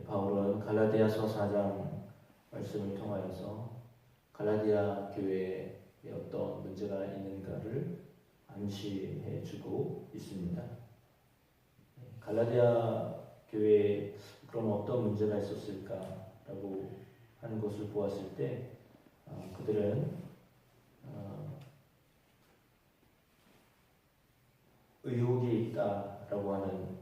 바울은 갈라디아서 4장 말씀을 통하여서 갈라디아 교회에 어떤 문제가 있는가를 암시해주고 있습니다. 갈라디아 교회에 그럼 어떤 문제가 있었을까라고 하는 것을 보았을 때 그들은 의혹이 있다라고 하는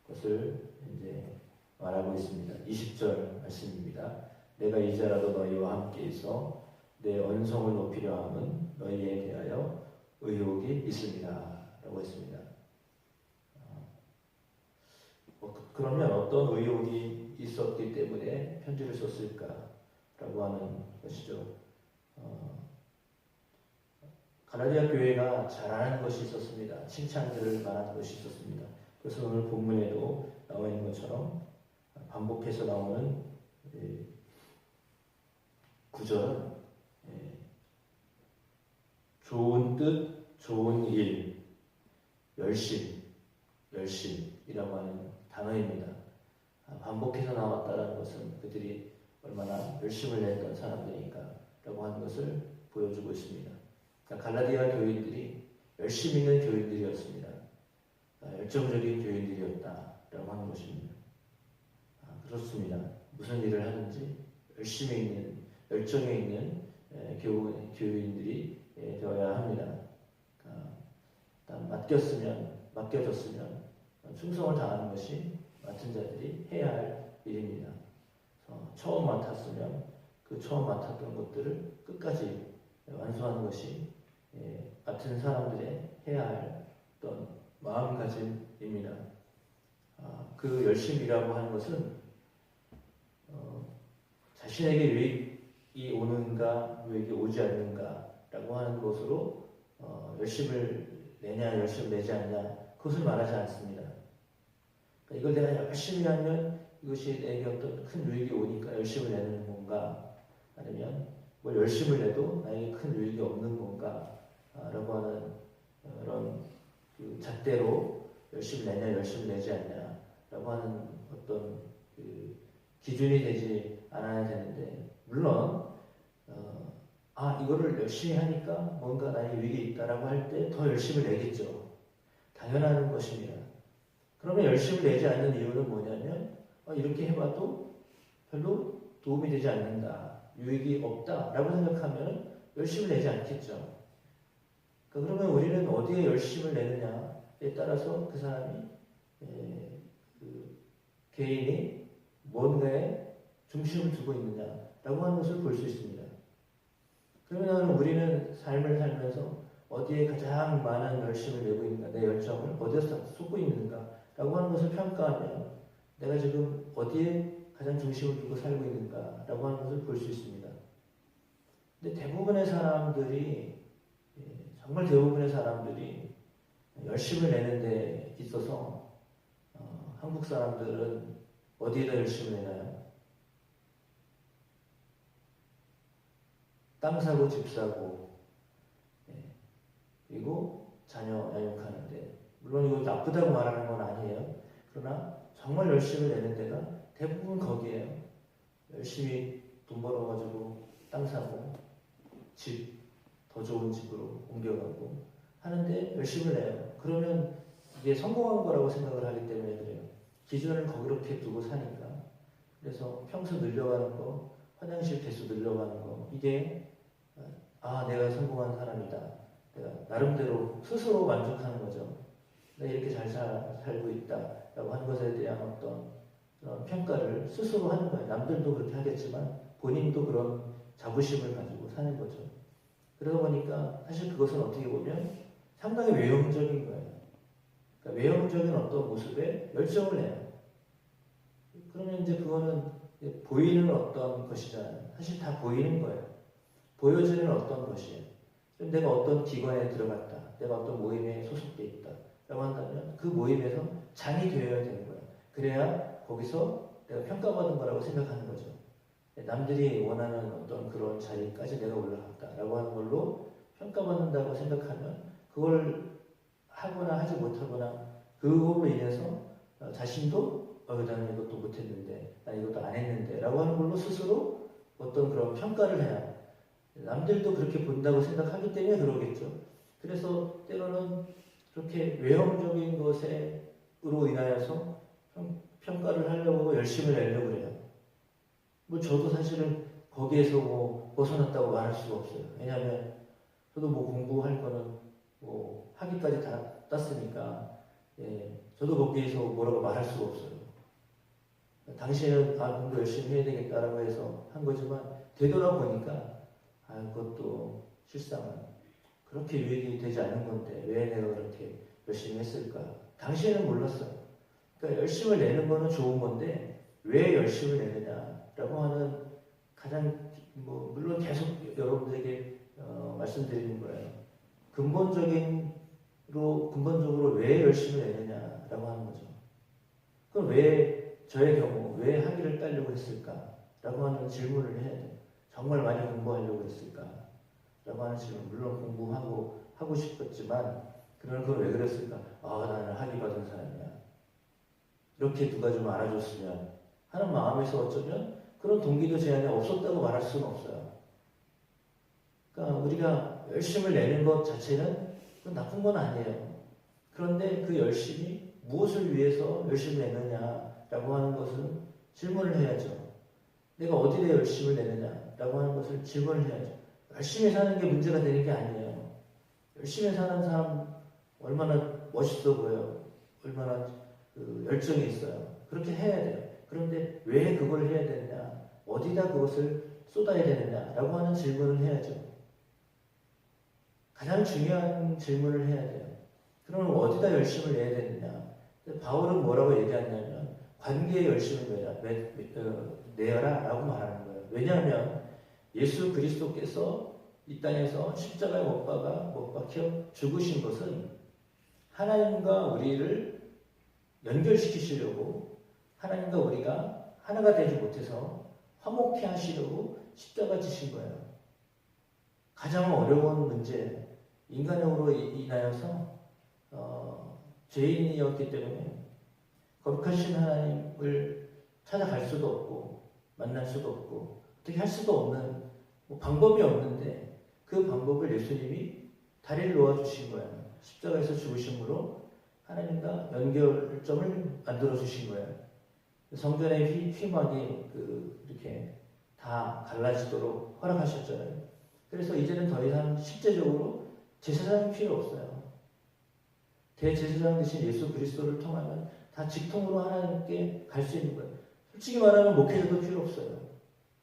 것을 이제 말하고 있습니다. 20절 말씀입니다. 내가 이제라도 너희와 함께 있어 내 언성을 높이려 함은 너희에 대하여 의혹이 있습니다. 라고 했습니다. 그러면 어떤 의혹이 있었기 때문에 편지를 썼을까라고 하는 것이죠. 갈라디아 교회가 잘하는 것이 있었습니다. 칭찬들을 말하는 것이 있었습니다. 그래서 오늘 본문에도 나와 있는 것처럼 반복해서 나오는 구절은 좋은 뜻, 좋은 일, 열심이라고 하는 단어입니다. 반복해서 나왔다는 것은 그들이 얼마나 열심을 냈던 사람들이니까라고 하는 것을 보여주고 있습니다. 그러니까 갈라디아 교인들이 열심 있는 교인들이었습니다. 열정적인 교인들이었다라고 하는 것입니다. 그렇습니다. 무슨 일을 하든지 열심히 있는, 열정에 있는 교인들이 되어야 합니다. 맡겨졌으면 충성을 다하는 것이 맡은 자들이 해야 할 일입니다. 처음 맡았으면 그 처음 맡았던 것들을 끝까지 완수하는 것이 맡은 사람들의 해야 할 어떤 마음가짐입니다. 그 열심이라고 하는 것은 자신에게 유익이 오는가, 유익이 오지 않는가라고 하는 것으로 열심을 내냐, 열심을 내지 않냐, 그것을 말하지 않습니다. 그러니까 이걸 내가 열심히 하면 이것이 내게 어떤 큰 유익이 오니까 열심을 내는 건가, 아니면 뭘 열심을 내도 나에게 큰 유익이 없는 건가, 라고 하는 그런 그 잣대로 열심을 내냐, 열심을 내지 않냐, 라고 하는 어떤 그 기준이 되지 않아야 되는데, 물론 이거를 열심히 하니까 뭔가 나의 유익이 있다라고 할 때 더 열심을 내겠죠. 당연한 것입니다. 그러면 열심을 내지 않는 이유는 뭐냐면 이렇게 해봐도 별로 도움이 되지 않는다, 유익이 없다라고 생각하면 열심을 내지 않겠죠. 그러면 우리는 어디에 열심을 내느냐에 따라서 그 사람이 그 개인이 뭔가에 중심을 두고 있느냐라고 하는 것을 볼 수 있습니다. 그러면 우리는 삶을 살면서 어디에 가장 많은 열심을 내고 있는가, 내 열정을 어디에서 쏟고 있는가라고 하는 것을 평가하면 내가 지금 어디에 가장 중심을 두고 살고 있는가라고 하는 것을 볼 수 있습니다. 근데 대부분의 사람들이, 정말 대부분의 사람들이 열심을 내는 데 있어서 한국 사람들은 어디에다 열심을 내나요? 땅 사고 집 사고, 그리고 자녀 양육하는데, 물론 이거 나쁘다고 말하는 건 아니에요. 그러나 정말 열심을 내는 데가 대부분 거기에요. 열심히 돈 벌어가지고 땅 사고 집, 더 좋은 집으로 옮겨가고 하는데 열심을 내요. 그러면 이게 성공한 거라고 생각을 하기 때문에 그래요. 기준을 거기렇게 두고 사니까. 그래서 평소 늘려가는 거, 화장실 개수 늘려가는 거, 이게 내가 성공한 사람이다. 내가 나름대로 스스로 만족하는 거죠. 내가 이렇게 잘 살고 있다라고 하는 것에 대한 어떤 평가를 스스로 하는 거예요. 남들도 그렇게 하겠지만 본인도 그런 자부심을 가지고 사는 거죠. 그러다 보니까 사실 그것은 어떻게 보면 상당히 외형적인 거예요. 그러니까 외형적인 어떤 모습에 열정을 내요. 그러면 이제 그거는 보이는 어떤 것이잖아요. 사실 다 보이는 거예요. 보여지는 어떤 것이에요. 내가 어떤 기관에 들어갔다, 내가 어떤 모임에 소속돼 있다 라고 한다면 그 모임에서 장이 되어야 되는 거예요. 그래야 거기서 내가 평가받은 거라고 생각하는 거죠. 남들이 원하는 어떤 그런 자리까지 내가 올라갔다라고 하는 걸로 평가받는다고 생각하면 그걸 하거나 하지 못하거나 그걸로 인해서 자신도 나는 이것도 못했는데, 나 이것도 안 했는데 라고 하는 걸로 스스로 어떤 그런 평가를 해야 남들도 그렇게 본다고 생각하기 때문에 그러겠죠. 그래서 때로는 그렇게 외형적인 것으로 인하여서 평가를 하려고 열심히 내려고 그래요. 뭐 저도 사실은 거기에서 뭐 벗어났다고 말할 수가 없어요. 왜냐하면 저도 뭐 공부할 거는 뭐 학위까지 다 땄으니까 저도 거기에서 뭐라고 말할 수가 없어요. 당시에는 공부 열심히 해야 되겠다라고 해서 한 거지만 되돌아보니까 그것도 실상은 그렇게 유익이 되지 않은 건데 왜 내가 그렇게 열심히 했을까? 당시에는 몰랐어요. 그러니까 열심을 내는 거는 좋은 건데 왜 열심을 내느냐라고 하는 가장 물론 계속 여러분들에게 말씀드리는 거예요. 근본적으로 왜 열심을 내느냐라고 하는 거죠. 그럼 왜 저의 경우 왜 학위를 따려고 했을까라고 하는 질문을 해야 돼요. 정말 많이 공부하려고 했을까? 라고 하는 질문. 물론 하고 싶었지만 그러나 그걸 왜 그랬을까? 나는 학위 받은 사람이야. 이렇게 누가 좀 알아줬으면 하는 마음에서 어쩌면 그런 동기도 제 안에 없었다고 말할 수는 없어요. 그러니까 우리가 열심을 내는 것 자체는 나쁜 건 아니에요. 그런데 그 열심이 무엇을 위해서 열심히 내느냐라고 하는 것은 질문을 해야죠. 내가 어디에 열심을 내느냐라고 하는 것을 질문을 해야죠. 열심히 사는 게 문제가 되는 게 아니에요. 열심히 사는 사람 얼마나 멋있어 보여요. 얼마나 열정이 있어요. 그렇게 해야 돼요. 그런데 왜 그걸 해야 되느냐, 어디다 그것을 쏟아야 되느냐라고 하는 질문을 해야죠. 가장 중요한 질문을 해야 돼요. 그러면 어디다 열심을 내야 되느냐. 바울은 뭐라고 얘기하냐면 관계에 열심을 내어라 라고 말하는 거예요. 왜냐하면 예수 그리스도께서 이 땅에서 십자가에 못 박혀 죽으신 것은 하나님과 우리를 연결시키시려고, 하나님과 우리가 하나가 되지 못해서 화목케 하시려고 십자가 지신 거예요. 가장 어려운 문제, 인간으로 인하여서 죄인이었기 때문에 거룩하신 하나님을 찾아갈 수도 없고 만날 수도 없고 어떻게 할 수도 없는 방법이 없는데 그 방법을 예수님이 다리를 놓아주신 거예요. 십자가에서 죽으심으로 하나님과 연결점을 만들어주신 거예요. 성전의 휘막이 이렇게 다 갈라지도록 허락하셨잖아요. 그래서 이제는 더 이상 실제적으로 제사장이 필요 없어요. 대제사장 되신 예수 그리스도를 통하면 다 직통으로 하나님께 갈 수 있는 거예요. 솔직히 말하면 목회자도 필요 없어요.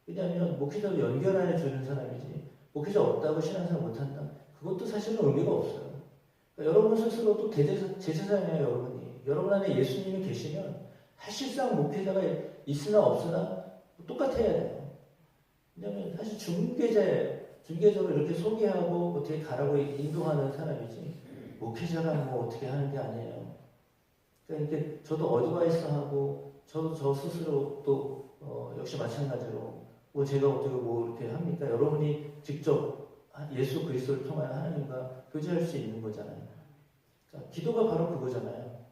왜냐하면 목회자도 연결해 주는 사람이지 목회자 없다고 신앙생활 못한다. 그것도 사실은 의미가 없어요. 그러니까 여러분 스스로도 제사장이에요. 여러분 안에 예수님이 계시면 사실상 목회자가 있으나 없으나 똑같아야 돼요. 왜냐하면 사실 중개적으로 이렇게 소개하고 어떻게 가라고 인도하는 사람이지 목회자가 어떻게 하는 게 아니에요. 그러니까 저도 어드바이스하고 저도 저 스스로 또 역시 마찬가지로 제가 어떻게 이렇게 합니까? 여러분이 직접 예수 그리스도를 통하여 하나님과 교제할 수 있는 거잖아요. 그러니까 기도가 바로 그거잖아요.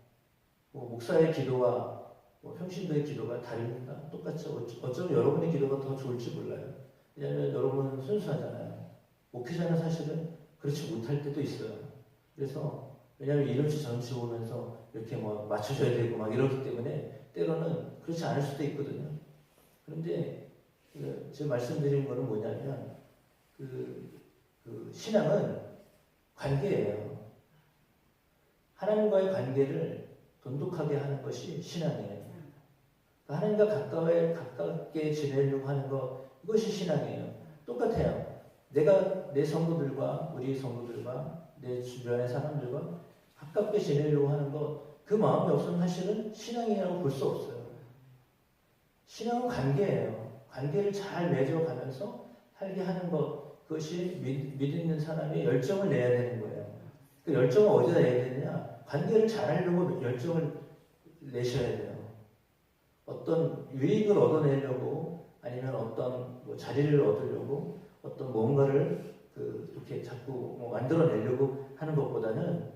목사의 기도와 평신도의 기도가 다릅니까? 똑같죠. 어쩌면 여러분의 기도가 더 좋을지 몰라요. 왜냐하면 여러분은 순수하잖아요. 목회자는 사실은 그렇지 못할 때도 있어요. 그래서 왜냐하면 이름치 전치 오면서 이렇게 맞춰줘야 되고 이러기 때문에 때로는 그렇지 않을 수도 있거든요. 그런데 제가 말씀드리는 거는 뭐냐면 신앙은 관계예요. 하나님과의 관계를 돈독하게 하는 것이 신앙이에요. 하나님과 가깝게 지내려고 하는 것, 이것이 신앙이에요. 똑같아요. 내가 내 성도들과 우리 성도들과 내 주변의 사람들과 가깝게 지내려고 하는 것, 그 마음이 없으면 사실은 신앙이라고 볼 수 없어요. 신앙은 관계예요. 관계를 잘 맺어가면서 살게 하는 것, 그것이 믿는 사람이 열정을 내야 되는 거예요. 그 열정을 어디다 내야 되느냐? 관계를 잘하려고 열정을 내셔야 돼요. 어떤 유익을 얻어내려고 아니면 어떤 자리를 얻으려고 어떤 뭔가를 이렇게 자꾸 만들어내려고 하는 것보다는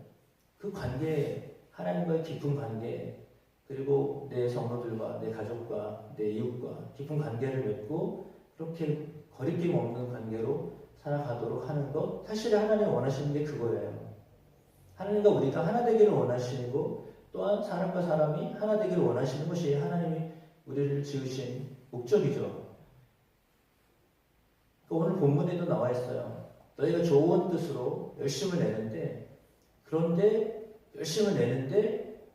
그 관계, 하나님과의 깊은 관계, 그리고 내 성도들과 내 가족과 내 이웃과 깊은 관계를 맺고 그렇게 거리낌 없는 관계로 살아가도록 하는 것, 사실 하나님이 원하시는 게 그거예요. 하나님과 우리가 하나 되기를 원하시고 또한 사람과 사람이 하나 되기를 원하시는 것이 하나님이 우리를 지으신 목적이죠. 오늘 본문에도 나와 있어요. 너희가 좋은 뜻으로 열심을 내는데, 그런데 열심을 내는데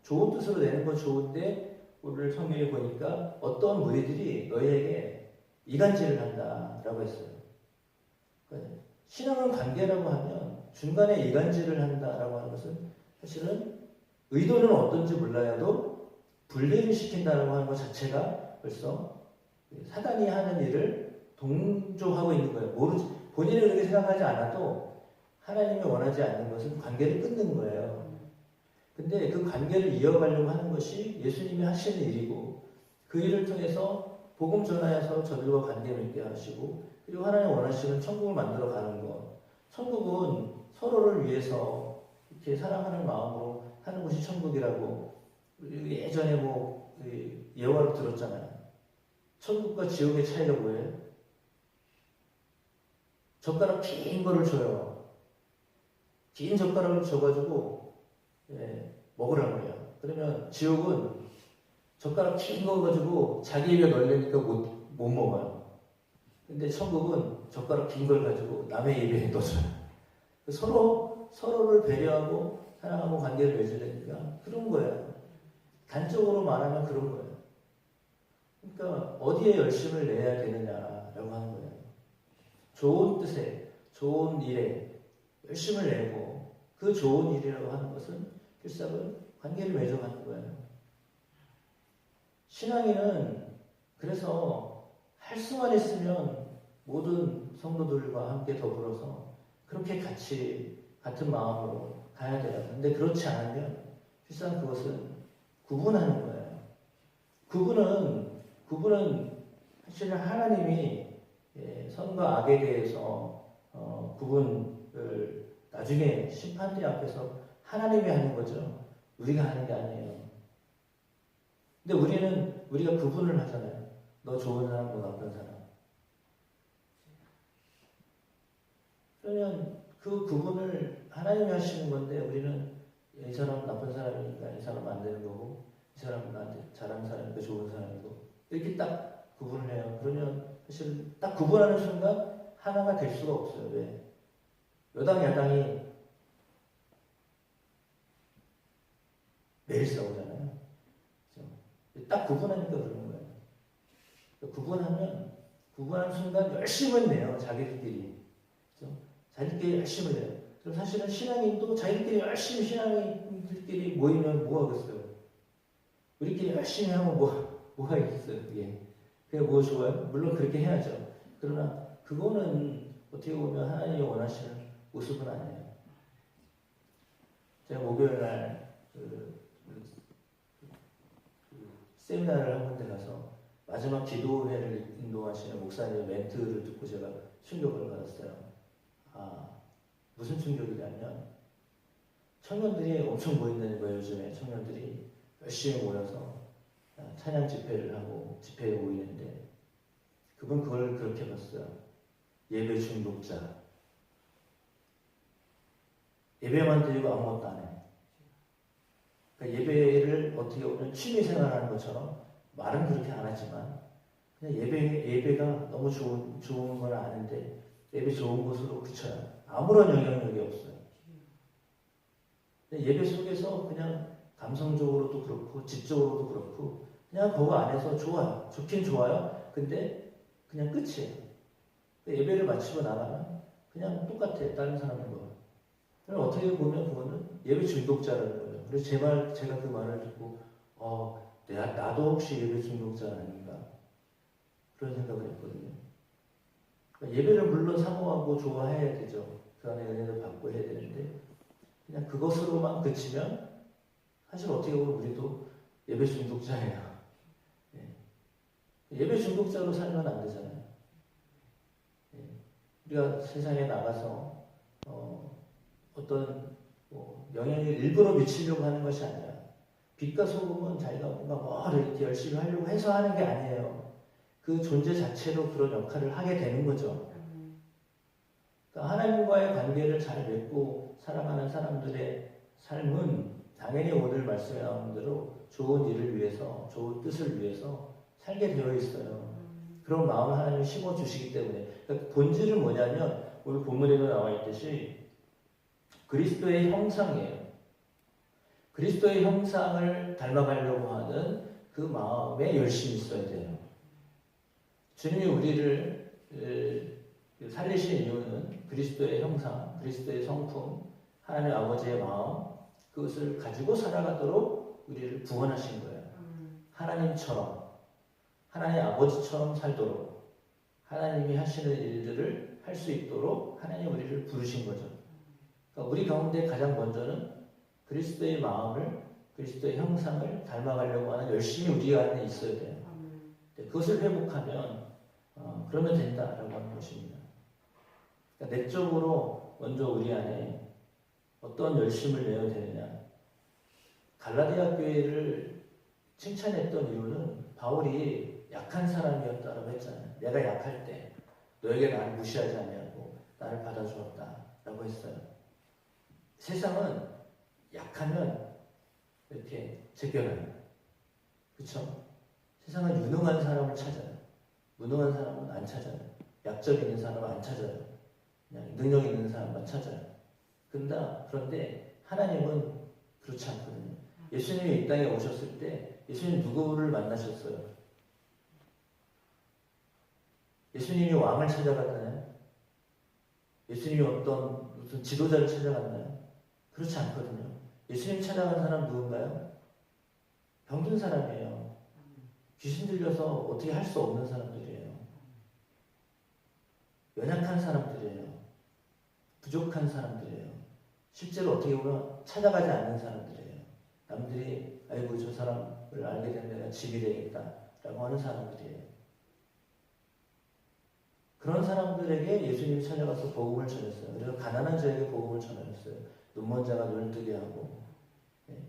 좋은 뜻으로 내는 건 좋은데 오늘 성경에 보니까 어떤 무리들이 너희에게 이간질을 한다라고 했어요. 신앙은 관계라고 하면 중간에 이간질을 한다라고 하는 것은 사실은 의도는 어떤지 몰라도 분리를 시킨다라고 하는 것 자체가 벌써 사단이 하는 일을 동조하고 있는 거예요. 본인이 그렇게 생각하지 않아도 하나님이 원하지 않는 것은 관계를 끊는 거예요. 근데 그 관계를 이어가려고 하는 것이 예수님이 하시는 일이고 그 일을 통해서 복음 전하여서 저들과 관계 맺게 하시고 그리고 하나님 원하시는 천국을 만들어 가는 것. 천국은 서로를 위해서 이렇게 사랑하는 마음으로 하는 것이 천국이라고 예전에 예화로 들었잖아요. 천국과 지옥의 차이가 뭐예요? 젓가락 긴 거를 줘요. 긴 젓가락을 줘가지고 먹으라고 해요. 그러면 지옥은 젓가락 긴 거 가지고 자기 입에 넣으려니까 못 먹어요. 근데 천국은 젓가락 긴 걸 가지고 남의 입에 넣어줘요. 서로를 배려하고 사랑하고 관계를 맺으려니까 그런 거예요. 단적으로 말하면 그런 거예요. 그러니까 어디에 열심을 내야 되느냐라고 하는 거예요. 좋은 뜻에, 좋은 일에 열심을 내고 그 좋은 일이라고 하는 것은 필사은 관계를 맺어가는 거예요. 신앙인은 그래서 할 수만 있으면 모든 성도들과 함께 더불어서 그렇게 같은 마음으로 가야 돼요. 근데 그렇지 않으면 필사은 그것은 구분하는 거예요. 구분은 사실은 하나님이 선과 악에 대해서 구분을 나중에 심판대 앞에서 하나님이 하는 거죠. 우리가 하는 게 아니에요. 근데 우리가 구분을 하잖아요. 너 좋은 사람, 너 나쁜 사람. 그러면 그 구분을 하나님이 하시는 건데 우리는 이 사람은 나쁜 사람이니까 이 사람은 안 되는 거고 이 사람은 나한테 잘하는 사람이니까 좋은 사람이고 이렇게 딱 구분을 해요. 그러면 사실 딱 구분하는 순간 하나가 될 수가 없어요. 왜? 여당 야당이 매일 싸우잖아요. 그렇죠? 딱 구분하니까 그러는 거예요. 구분하는 순간 열심을 내요. 자기들끼리. 그렇죠? 자기들끼리 열심을 내요. 그럼 사실은 신앙인도 자기들끼리 열심히 신앙인들끼리 모이면 뭐 하겠어요? 우리끼리 열심히 하면 뭐가 있어요? 그게. 그게 뭐 좋아요? 물론 그렇게 해야죠. 그러나 그거는 어떻게 보면 하나님이 원하시는 모습은 아니에요. 제가 목요일 날 세미나를 한 군데 가서 마지막 기도회를 인도하시는 목사님의 멘트를 듣고 제가 충격을 받았어요. 무슨 충격이냐면 청년들이 엄청 모인다는 거예요. 요즘에 청년들이 열심히 모여서 찬양 집회를 하고 집회에 모이는데 그분 그걸 그렇게 봤어요. 예배 중독자. 예배만 드리고 아무것도 안 해. 그러니까 예배를 어떻게 보면 취미 생활하는 것처럼 말은 그렇게 안 하지만 그냥 예배가 너무 좋은 건 아는데 예배 좋은 곳으로 그쳐요. 아무런 영향력이 없어요. 예배 속에서 그냥 감성적으로도 그렇고 지적으로도 그렇고 그냥 그거 안에서 좋아요. 좋긴 좋아요. 근데 그냥 끝이에요. 예배를 마치고 나가면 그냥 똑같아. 다른 사람인 거. 어떻게 보면 그거는 예배 중독자라는 거예요. 그래서 제가 그 말을 듣고 나도 혹시 예배 중독자 아닌가 그런 생각을 했거든요. 그러니까 예배를 물론 사모하고 좋아해야 되죠. 그 안에 은혜를 받고 해야 되는데 그냥 그것으로만 그치면 사실 어떻게 보면 우리도 예배 중독자예요. 예배 중독자로 살면 안 되잖아요. 우리가 세상에 나가서 어떤 영향을 일부러 미치려고 하는 것이 아니라 빛과 소금은 자기가 뭔가 뭐 이렇게 열심히 하려고 해서 하는 게 아니에요. 그 존재 자체로 그런 역할을 하게 되는 거죠. 그러니까 하나님과의 관계를 잘 맺고 살아가는 사람들의 삶은 당연히 오늘 말씀에 나온 대로 좋은 일을 위해서, 좋은 뜻을 위해서 살게 되어 있어요. 그런 마음을 하나님이 심어주시기 때문에. 그러니까 본질은 뭐냐면 오늘 본문에도 나와 있듯이 그리스도의 형상이에요. 그리스도의 형상을 닮아가려고 하는 그 마음에 열심히 있어야 돼요. 주님이 우리를 살리신 이유는 그리스도의 형상, 그리스도의 성품, 하나님 아버지의 마음, 그것을 가지고 살아가도록 우리를 구원하신 거예요. 하나님처럼, 하나님 아버지처럼 살도록, 하나님이 하시는 일들을 할 수 있도록 하나님 우리를 부르신 거죠. 그러니까 우리 가운데 가장 먼저는 그리스도의 마음을, 그리스도의 형상을 닮아가려고 하는 열심히 우리 안에 있어야 돼요. 그것을 회복하면 그러면 된다라고 하는 것입니다. 그러니까 내적으로 먼저 우리 안에 어떤 열심을 내야 되느냐. 갈라디아 교회를 칭찬했던 이유는 바울이 약한 사람이었다고 했잖아요. 내가 약할 때 너에게 나를 무시하지 아니하고 나를 받아주었다라고 했어요. 세상은 약하면 이렇게 제껴놔요. 그렇죠? 세상은 유능한 사람을 찾아요. 무능한 사람은 안 찾아요. 약점 있는 사람은 안 찾아요. 그냥 능력 있는 사람만 찾아요. 그런데 하나님은 그렇지 않거든요. 예수님이 이 땅에 오셨을 때 예수님 누구를 만나셨어요? 예수님이 왕을 찾아갔나요? 예수님이 어떤 무슨 지도자를 찾아갔나요? 그렇지 않거든요. 예수님 찾아간 사람 누군가요? 병든 사람이에요. 귀신 들려서 어떻게 할 수 없는 사람들이에요. 연약한 사람들이에요. 부족한 사람들이에요. 실제로 어떻게 보면 찾아가지 않는 사람들이에요. 남들이 아이고 저 사람을 알게 되면 내가 집이 되겠다라고 하는 사람들이에요. 그런 사람들에게 예수님이 찾아가서 복음을 전했어요. 그래서 가난한 자에게 복음을 전하셨어요. 눈먼 자가 눈을 뜨게 하고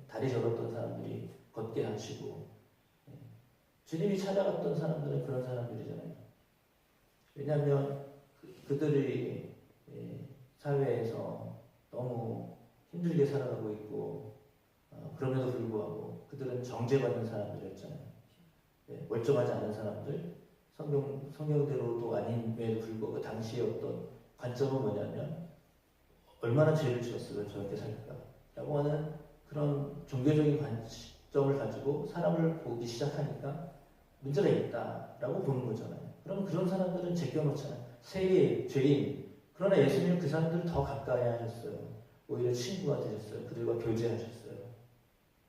다리 저렸던 사람들이 걷게 하시고 주님이 찾아갔던 사람들은 그런 사람들이잖아요. 왜냐하면 그들이 사회에서 너무 힘들게 살아가고 있고 그럼에도 불구하고 그들은 정죄받는 사람들이었잖아요. 멀쩡하지 않은 사람들, 성경대로도 아님에도 불구하고 그 당시의 어떤 관점은 뭐냐면 얼마나 죄를 지었으면 저렇게 살까 라고 하는 그런 종교적인 관점을 가지고 사람을 보기 시작하니까 문제가 있다라고 보는 거잖아요. 그럼 그런 사람들은 제껴놓잖아요. 세계 죄인. 그러나 예수님은 그 사람들을 더 가까이 하셨어요. 오히려 친구가 되셨어요. 그들과 교제하셨어요.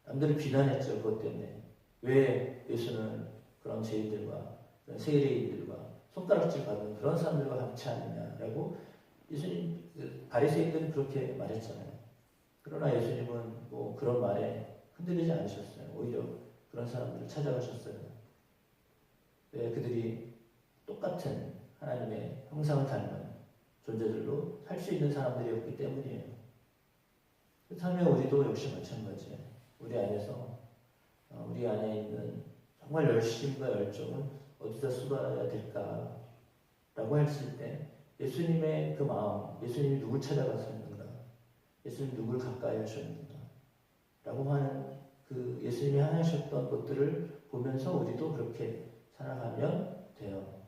남들을 비난했죠. 그것 때문에. 왜 예수는 그런 죄인들과 그런 세례인들과 손가락질 받는 그런 사람들과 같이 하느냐라고 예수님, 바리새인들은 그렇게 말했잖아요. 그러나 예수님은 뭐 그런 말에 흔들리지 않으셨어요. 오히려 그런 사람들을 찾아가셨어요. 왜 그들이 똑같은 하나님의 형상을 닮은 존재들로 살 수 있는 사람들이었기 때문이에요. 그렇다면 우리도 역시 마찬가지예요. 우리 안에서 우리 안에 있는 정말 열심과 열정을 어디다 쏟아야 될까라고 했을 때 예수님의 그 마음, 예수님이 누굴 찾아갔었는가, 예수님 누굴 가까이 하셨는가 라고 하는 그 예수님이 하셨던 것들을 보면서 우리도 그렇게 살아가면 돼요.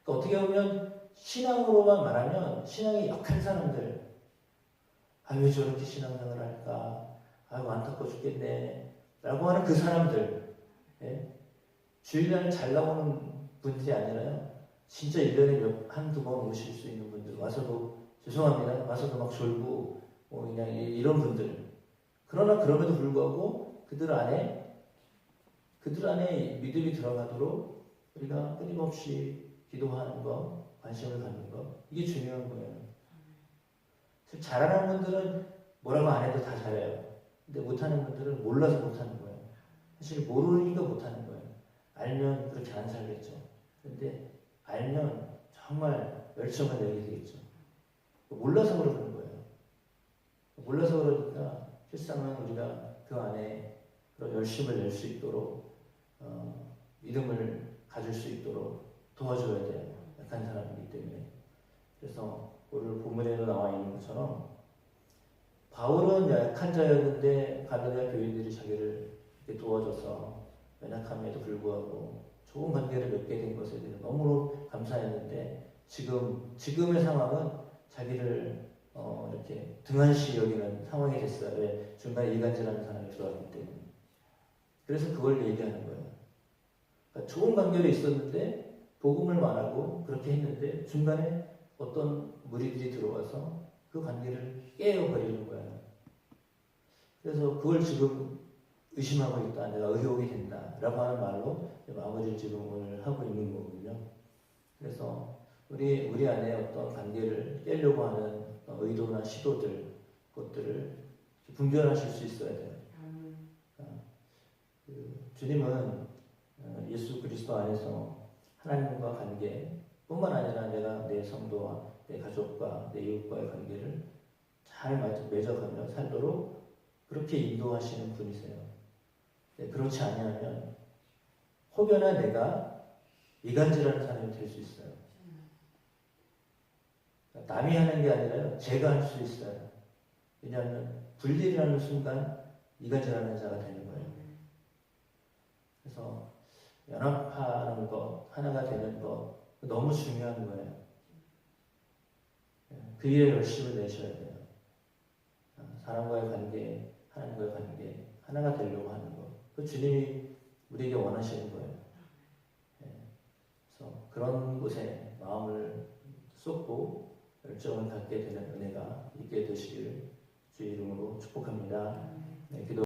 그러니까 어떻게 보면 신앙으로만 말하면 신앙이 약한 사람들, 왜 저렇게 신앙생활을 할까, 안타까워 죽겠네 라고 하는 그 사람들, 주일날 잘 나오는 분들이 아니라요, 진짜 1년에 한두 번 오실 수 있는 분들, 와서도 죄송합니다, 와서도 막 졸고 그냥 이런 분들. 그러나 그럼에도 불구하고 그들 안에 믿음이 들어가도록 우리가 끊임없이 기도하는 것, 관심을 갖는 것, 이게 중요한 거예요. 잘하는 분들은 뭐라고 안 해도 다 잘해요. 근데 못하는 분들은 몰라서 못하는 거예요. 사실 모르니까 못하는 거예요. 알면 그렇게 안 살겠죠. 근데 알면 정말 열정을 내게 되겠죠. 몰라서 그러는 거예요. 몰라서 그러니까 실상은 우리가 그 안에 그런 열심을 낼 수 있도록 믿음을 가질 수 있도록 도와줘야 돼요. 약한 사람이기 때문에. 그래서 오늘 본문에도 나와 있는 것처럼 바울은 약한 자였는데 갈라디아 교인들이 자기를 이렇게 도와줘서 연약함에도 불구하고 좋은 관계를 맺게 된 것에 대해서 너무 감사했는데 지금의 상황은 자기를 이렇게 등한시 여기는 상황이 됐어요. 왜? 중간에 이간질하는 사람이 들어왔기 때문에. 그래서 그걸 얘기하는 거예요. 그러니까 좋은 관계로 있었는데 복음을 말하고 그렇게 했는데 중간에 어떤 무리들이 들어와서 그 관계를 깨어버리는 거예요. 그래서 그걸 지금 의심하고 있다. 내가 의혹이 된다. 라고 하는 말로 마무리를 지금 오늘 하고 있는 거군요. 그래서 우리 안에 어떤 관계를 깨려고 하는 의도나 시도들, 그것들을 분별하실 수 있어야 돼요. 주님은 예수 그리스도 안에서 하나님과 관계 뿐만 아니라 내가 내 성도와 내 가족과 내 이웃과의 관계를 잘 맺어가며 살도록 그렇게 인도하시는 분이세요. 그렇지 아니하면 혹여나 내가 이간질하는 사람이 될 수 있어요. 남이 하는 게 아니라요, 제가 할 수 있어요. 왜냐하면 분리라는 순간 이간질하는 자가 되는 거예요. 그래서 연합하는 것, 하나가 되는 것 너무 중요한 거예요. 그 일에 열심을 내셔야 돼요. 사람과의 관계, 하나님과의 관계, 하나가 되려고 하는 것. 그 주님이 우리에게 원하시는 거예요. 그래서 그런 곳에 마음을 쏟고 열정을 갖게 되는 은혜가 있게 되시길 주의 이름으로 축복합니다. 네, 기도